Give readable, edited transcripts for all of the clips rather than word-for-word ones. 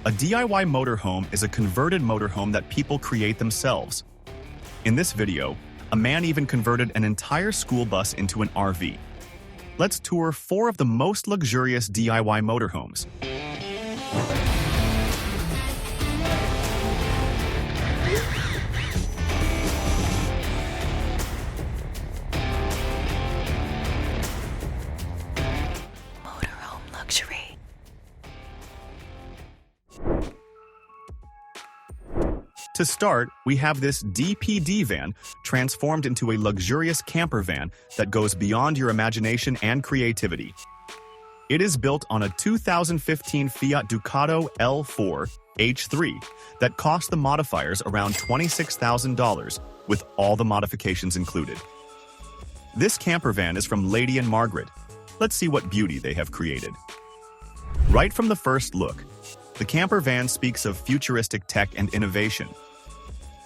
A DIY motorhome is a converted motorhome that people create themselves. In this video, a man even converted an entire school bus into an RV. Let's tour 4 of the most luxurious DIY motorhomes. Motorhome luxury. To start, we have this DPD van transformed into a luxurious camper van that goes beyond your imagination and creativity. It is built on a 2015 Fiat Ducato L4 H3 that cost the modifiers around $26,000 with all the modifications included. This camper van is from Lady and Margaret. Let's see what beauty they have created. Right from the first look, the camper van speaks of futuristic tech and innovation.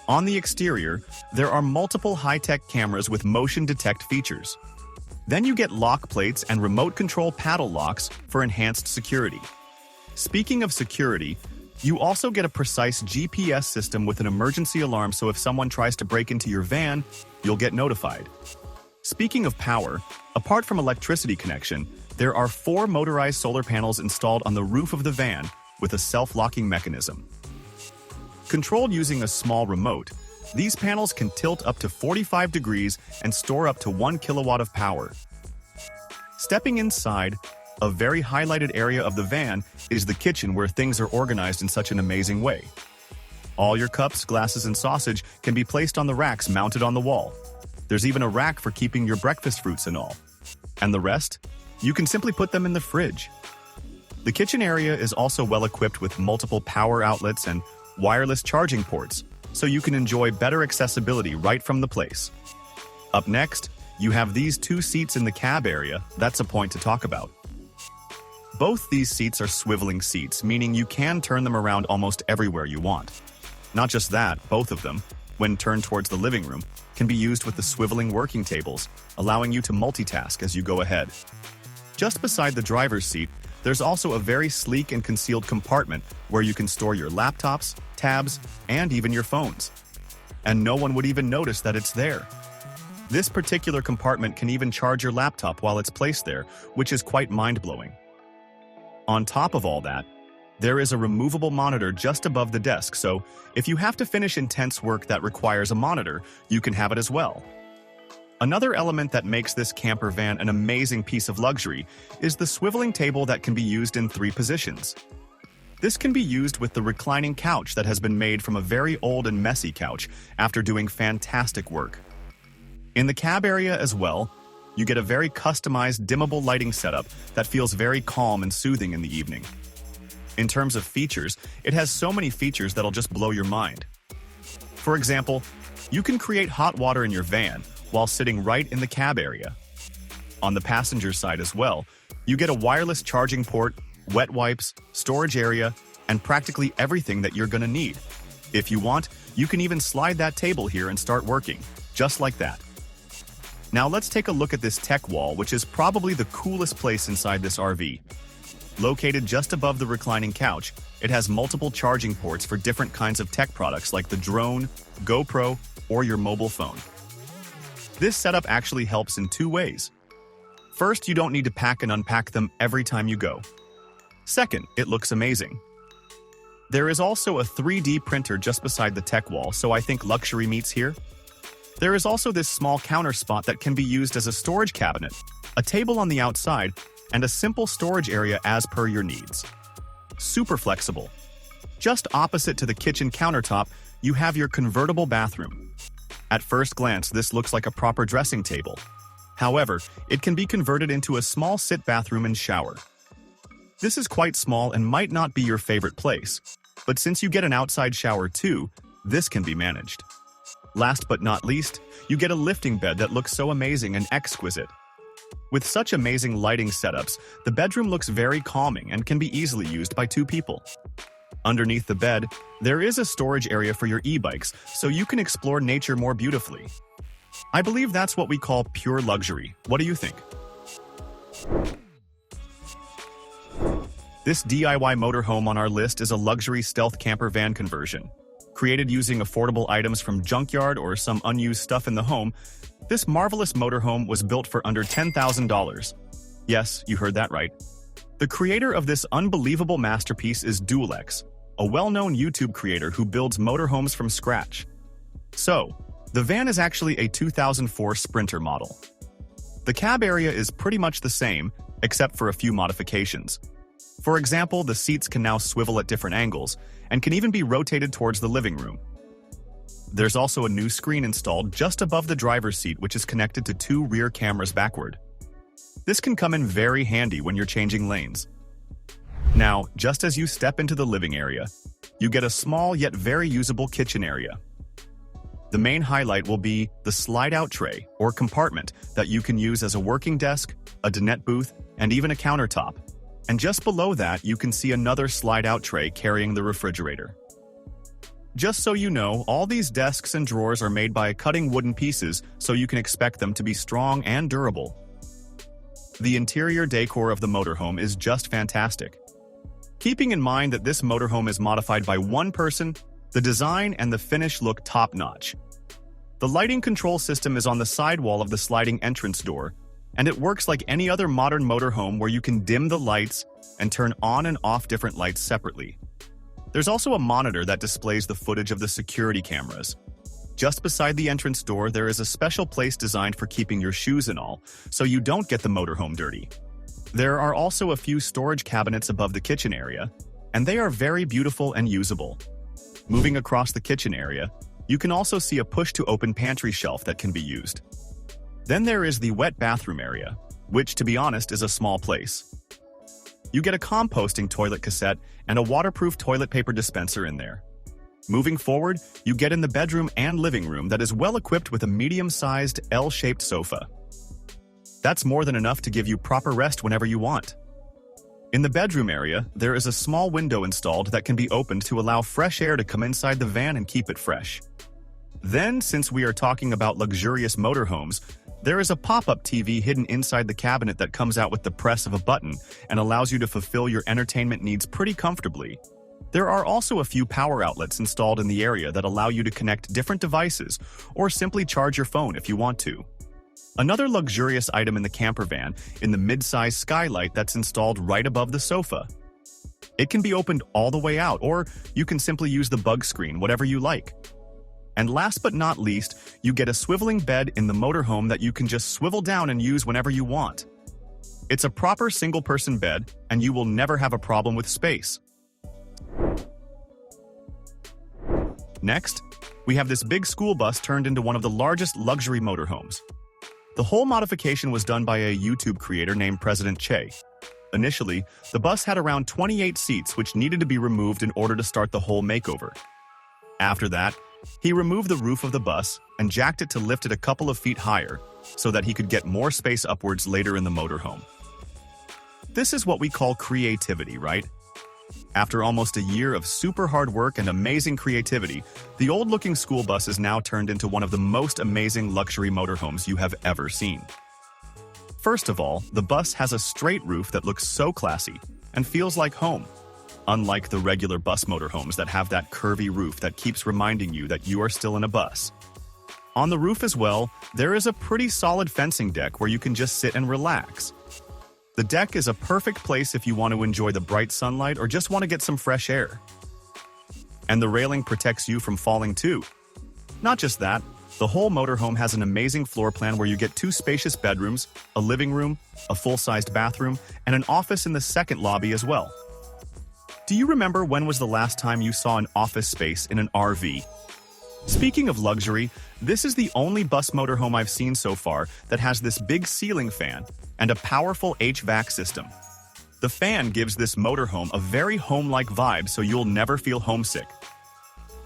On the exterior, there are multiple high-tech cameras with motion detect features. Then you get lock plates and remote control paddle locks for enhanced security. Speaking of security, you also get a precise GPS system with an emergency alarm, so if someone tries to break into your van, you'll get notified. Speaking of power, apart from electricity connection, there are 4 motorized solar panels installed on the roof of the van with a self-locking mechanism. Controlled using a small remote, these panels can tilt up to 45 degrees and store up to 1 kilowatt of power. Stepping inside, a very highlighted area of the van is the kitchen, where things are organized in such an amazing way. All your cups, glasses, and sausage can be placed on the racks mounted on the wall. There's even a rack for keeping your breakfast fruits and all. And the rest? You can simply put them in the fridge. The kitchen area is also well equipped with multiple power outlets and wireless charging ports, so you can enjoy better accessibility right from the place. Up next, you have these 2 seats in the cab area. That's a point to talk about. Both these seats are swiveling seats, meaning you can turn them around almost everywhere you want. Not just that, both of them, when turned towards the living room, can be used with the swiveling working tables, allowing you to multitask as you go ahead. Just beside the driver's seat, there's also a very sleek and concealed compartment where you can store your laptops, tabs, and even your phones. And no one would even notice that it's there. This particular compartment can even charge your laptop while it's placed there, which is quite mind-blowing. On top of all that, there is a removable monitor just above the desk, so if you have to finish intense work that requires a monitor, you can have it as well. Another element that makes this camper van an amazing piece of luxury is the swiveling table that can be used in 3 positions. This can be used with the reclining couch that has been made from a very old and messy couch after doing fantastic work. In the cab area as well, you get a very customized dimmable lighting setup that feels very calm and soothing in the evening. In terms of features, it has so many features that'll just blow your mind. For example, you can create hot water in your van while sitting right in the cab area. On the passenger side as well, you get a wireless charging port, wet wipes, storage area, and practically everything that you're gonna need. If you want, you can even slide that table here and start working, just like that. Now let's take a look at this tech wall, which is probably the coolest place inside this RV. Located just above the reclining couch, it has multiple charging ports for different kinds of tech products like the drone, GoPro, or your mobile phone. This setup actually helps in 2 ways. First, you don't need to pack and unpack them every time you go. Second, it looks amazing. There is also a 3D printer just beside the tech wall, so I think luxury meets here. There is also this small counter spot that can be used as a storage cabinet, a table on the outside, and a simple storage area as per your needs. Super flexible. Just opposite to the kitchen countertop, you have your convertible bathroom. At first glance, this looks like a proper dressing table. However, it can be converted into a small sit bathroom and shower. This is quite small and might not be your favorite place, but since you get an outside shower too, this can be managed. Last but not least, you get a lifting bed that looks so amazing and exquisite. With such amazing lighting setups, the bedroom looks very calming and can be easily used by 2 people. Underneath the bed, there is a storage area for your e-bikes, so you can explore nature more beautifully. I believe that's what we call pure luxury. What do you think? This DIY motorhome on our list is a luxury stealth camper van conversion. Created using affordable items from junkyard or some unused stuff in the home, this marvelous motorhome was built for under $10,000. Yes, you heard that right. The creator of this unbelievable masterpiece is DualX, a well-known YouTube creator who builds motorhomes from scratch. So, the van is actually a 2004 Sprinter model. The cab area is pretty much the same, except for a few modifications. For example, the seats can now swivel at different angles, and can even be rotated towards the living room. There's also a new screen installed just above the driver's seat, which is connected to 2 rear cameras backward. This can come in very handy when you're changing lanes. Now, just as you step into the living area, you get a small yet very usable kitchen area. The main highlight will be the slide-out tray, or compartment, that you can use as a working desk, a dinette booth, and even a countertop. And just below that, you can see another slide-out tray carrying the refrigerator. Just so you know, all these desks and drawers are made by cutting wooden pieces, so you can expect them to be strong and durable. The interior decor of the motorhome is just fantastic. Keeping in mind that this motorhome is modified by one person, the design and the finish look top-notch. The lighting control system is on the side wall of the sliding entrance door, and it works like any other modern motorhome where you can dim the lights and turn on and off different lights separately. There's also a monitor that displays the footage of the security cameras. Just beside the entrance door, there is a special place designed for keeping your shoes and all, so you don't get the motorhome dirty. There are also a few storage cabinets above the kitchen area, and they are very beautiful and usable. Moving across the kitchen area, you can also see a push-to-open pantry shelf that can be used. Then there is the wet bathroom area, which, to be honest, is a small place. You get a composting toilet cassette and a waterproof toilet paper dispenser in there. Moving forward, you get in the bedroom and living room that is well equipped with a medium-sized L-shaped sofa. That's more than enough to give you proper rest whenever you want. In the bedroom area, there is a small window installed that can be opened to allow fresh air to come inside the van and keep it fresh. Then, since we are talking about luxurious motorhomes, there is a pop-up TV hidden inside the cabinet that comes out with the press of a button and allows you to fulfill your entertainment needs pretty comfortably. There are also a few power outlets installed in the area that allow you to connect different devices or simply charge your phone if you want to. Another luxurious item in the camper van is the mid-size skylight that's installed right above the sofa. It can be opened all the way out, or you can simply use the bug screen, whatever you like. And last but not least, you get a swiveling bed in the motorhome that you can just swivel down and use whenever you want. It's a proper single-person bed, and you will never have a problem with space. Next, we have this big school bus turned into one of the largest luxury motorhomes. The whole modification was done by a YouTube creator named President Che. Initially, the bus had around 28 seats which needed to be removed in order to start the whole makeover. After that, he removed the roof of the bus and jacked it to lift it a couple of feet higher so that he could get more space upwards later in the motorhome. This is what we call creativity, right? After almost a year of super hard work and amazing creativity, the old-looking school bus is now turned into one of the most amazing luxury motorhomes you have ever seen. First of all, the bus has a straight roof that looks so classy and feels like home, unlike the regular bus motorhomes that have that curvy roof that keeps reminding you that you are still in a bus. On the roof as well, there is a pretty solid fencing deck where you can just sit and relax. The deck is a perfect place if you want to enjoy the bright sunlight or just want to get some fresh air. And the railing protects you from falling too. Not just that, the whole motorhome has an amazing floor plan where you get 2 spacious bedrooms, a living room, a full-sized bathroom, and an office in the second lobby as well. Do you remember when was the last time you saw an office space in an RV? Speaking of luxury, this is the only bus motorhome I've seen so far that has this big ceiling fan and a powerful HVAC system. The fan gives this motorhome a very home-like vibe, so you'll never feel homesick.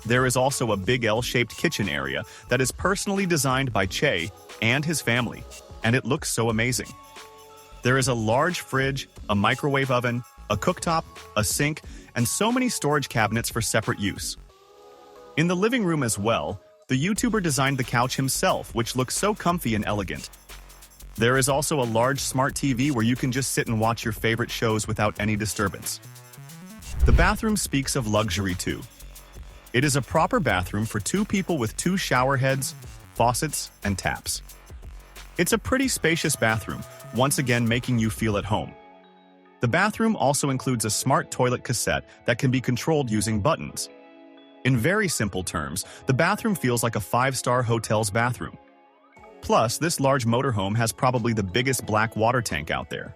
There is also a big L-shaped kitchen area that is personally designed by Che and his family, and it looks so amazing. There is a large fridge, a microwave oven, a cooktop, a sink, and so many storage cabinets for separate use. In the living room as well, the YouTuber designed the couch himself, which looks so comfy and elegant. There is also a large smart TV where you can just sit and watch your favorite shows without any disturbance. The bathroom speaks of luxury too. It is a proper bathroom for two people with two shower heads, faucets, and taps. It's a pretty spacious bathroom, once again making you feel at home. The bathroom also includes a smart toilet cassette that can be controlled using buttons. In very simple terms, the bathroom feels like a five-star hotel's bathroom. Plus, this large motorhome has probably the biggest black water tank out there.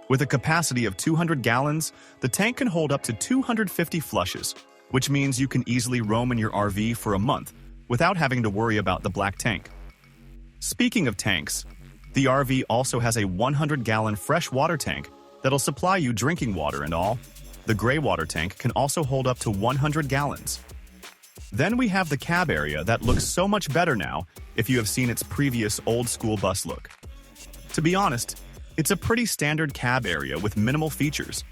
With a capacity of 200 gallons, the tank can hold up to 250 flushes, which means you can easily roam in your RV for a month without having to worry about the black tank. Speaking of tanks, the RV also has a 100-gallon fresh water tank that'll supply you drinking water and all. The gray water tank can also hold up to 100 gallons. Then we have the cab area that looks so much better now if you have seen its previous old-school bus look. To be honest, it's a pretty standard cab area with minimal features.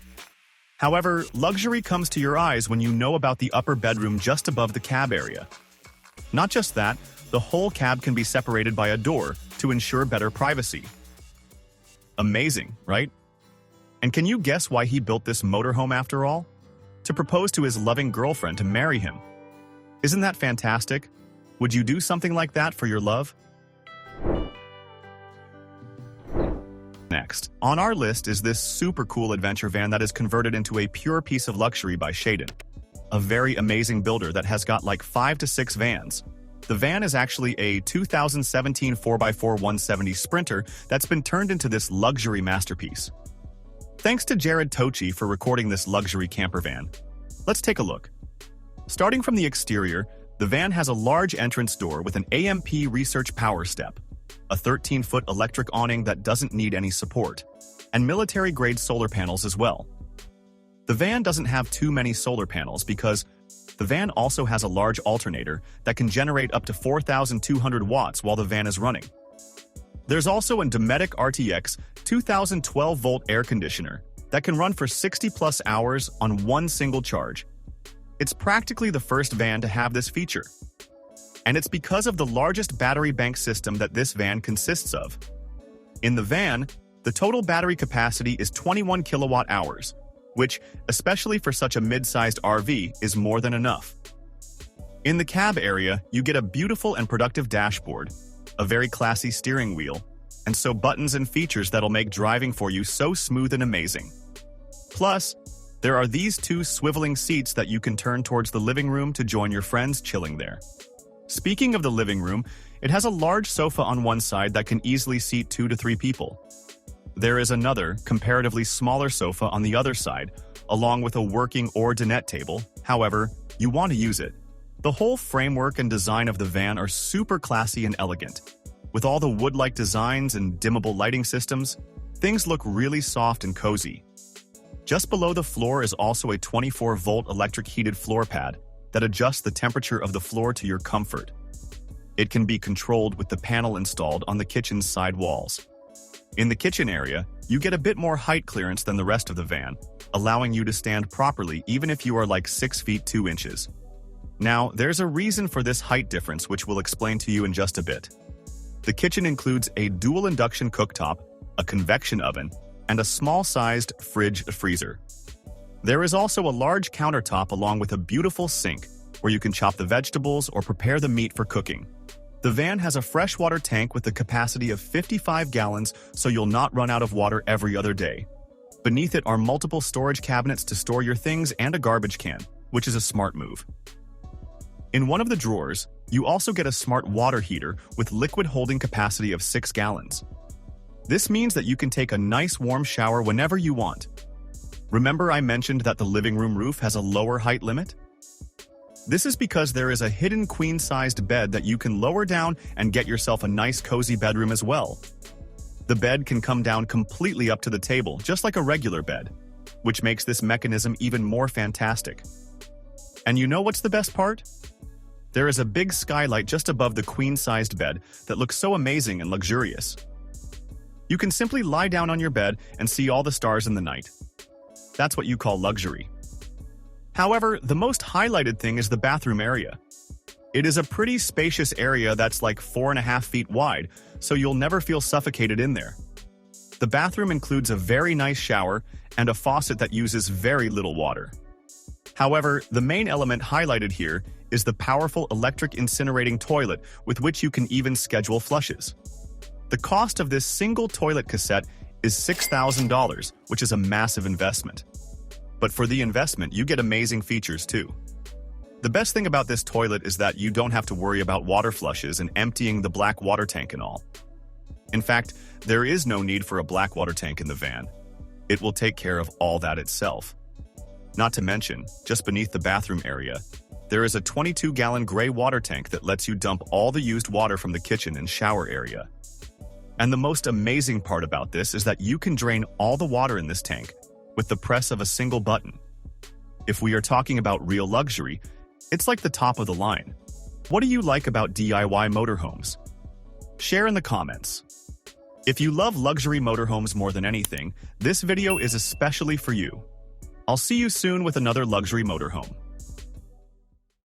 However, luxury comes to your eyes when you know about the upper bedroom just above the cab area. Not just that, the whole cab can be separated by a door to ensure better privacy. Amazing, right? And can you guess why he built this motorhome after all? To propose to his loving girlfriend to marry him. Isn't that fantastic? Would you do something like that for your love? Next, on our list is this super cool adventure van that is converted into a pure piece of luxury by Shaden, a very amazing builder that has got like 5 to 6 vans. The van is actually a 2017 4x4 170 Sprinter that's been turned into this luxury masterpiece. Thanks to Jared Tochi for recording this luxury camper van. Let's take a look. Starting from the exterior, the van has a large entrance door with an AMP research power step, a 13-foot electric awning that doesn't need any support, and military-grade solar panels as well. The van doesn't have too many solar panels because the van also has a large alternator that can generate up to 4,200 watts while the van is running. There's also a Dometic RTX 2012-volt air conditioner that can run for 60-plus hours on one single charge. It's practically the first van to have this feature. And it's because of the largest battery bank system that this van consists of. In the van, the total battery capacity is 21 kilowatt hours, which, especially for such a mid-sized RV, is more than enough. In the cab area, you get a beautiful and productive dashboard, a very classy steering wheel, and so buttons and features that'll make driving for you so smooth and amazing. Plus, there are these two swiveling seats that you can turn towards the living room to join your friends chilling there. Speaking of the living room, it has a large sofa on one side that can easily seat 2 to 3 people. There is another, comparatively smaller sofa on the other side, along with a working or dinette table. However, you want to use it. The whole framework and design of the van are super classy and elegant. With all the wood-like designs and dimmable lighting systems, things look really soft and cozy. Just below the floor is also a 24-volt electric heated floor pad that adjusts the temperature of the floor to your comfort. It can be controlled with the panel installed on the kitchen's side walls. In the kitchen area, you get a bit more height clearance than the rest of the van, allowing you to stand properly even if you are like 6 feet 2 inches. Now, there's a reason for this height difference which we'll explain to you in just a bit. The kitchen includes a dual induction cooktop, a convection oven, and a small-sized fridge-freezer. There is also a large countertop along with a beautiful sink where you can chop the vegetables or prepare the meat for cooking. The van has a freshwater tank with a capacity of 55 gallons, so you'll not run out of water every other day. Beneath it are multiple storage cabinets to store your things and a garbage can, which is a smart move. In one of the drawers, you also get a smart water heater with liquid holding capacity of 6 gallons. This means that you can take a nice warm shower whenever you want. Remember I mentioned that the living room roof has a lower height limit? This is because there is a hidden queen-sized bed that you can lower down and get yourself a nice cozy bedroom as well. The bed can come down completely up to the table, just like a regular bed, which makes this mechanism even more fantastic. And you know what's the best part? There is a big skylight just above the queen-sized bed that looks so amazing and luxurious. You can simply lie down on your bed and see all the stars in the night. That's what you call luxury. However, the most highlighted thing is the bathroom area. It is a pretty spacious area that's like 4.5 feet wide, so you'll never feel suffocated in there. The bathroom includes a very nice shower and a faucet that uses very little water. However, the main element highlighted here is the powerful electric incinerating toilet with which you can even schedule flushes. The cost of this single toilet cassette is $6,000, which is a massive investment. But for the investment, you get amazing features too. The best thing about this toilet is that you don't have to worry about water flushes and emptying the black water tank and all. In fact, there is no need for a black water tank in the van. It will take care of all that itself. Not to mention, just beneath the bathroom area, there is a 22-gallon gray water tank that lets you dump all the used water from the kitchen and shower area. And the most amazing part about this is that you can drain all the water in this tank with the press of a single button. If we are talking about real luxury, it's like the top of the line. What do you like about DIY motorhomes? Share in the comments. If you love luxury motorhomes more than anything, this video is especially for you. I'll see you soon with another luxury motorhome.